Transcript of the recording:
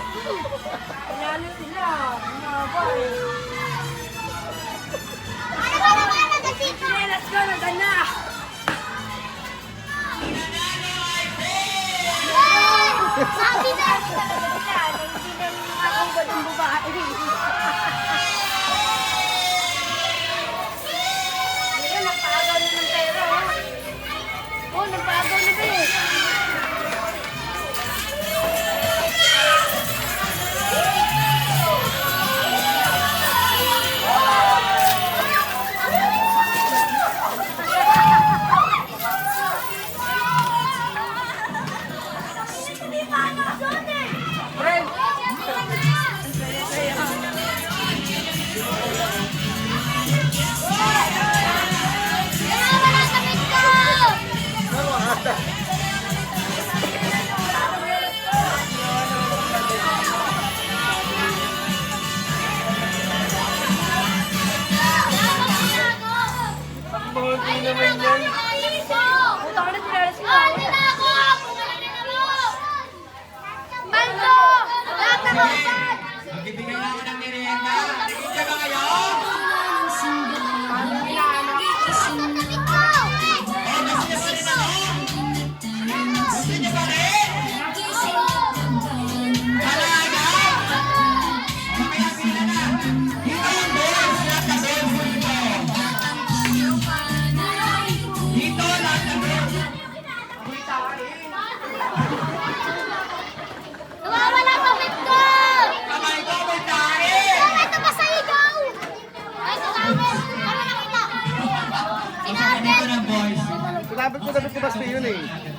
Pinalo sila. Mahaba eh. Let's go, nagana! Sabi na! Hindi na makakagod ang babae. Ayan, nagpaagaw na ng pera. Oh, nagpaagaw na ba eh? Ay, naman yan! Utang na sila sila. Bando! Lahat na kaupat! Magbibigay na ako ng merienda. Nagiging ba kayo? Gusto niyo ba rin? Talaga? Mamaya sila na. Dito ang boys. Lahat na boys dito. Dito lahat na boys. Nawawala kamit ko! Kamay ko, may tae. Bakit ito pa sa ikaw? Ay, sinabi! Ano nakita? Ang sabi Sinabi! ko ng boys. Sinabi ko na ba't yun eh.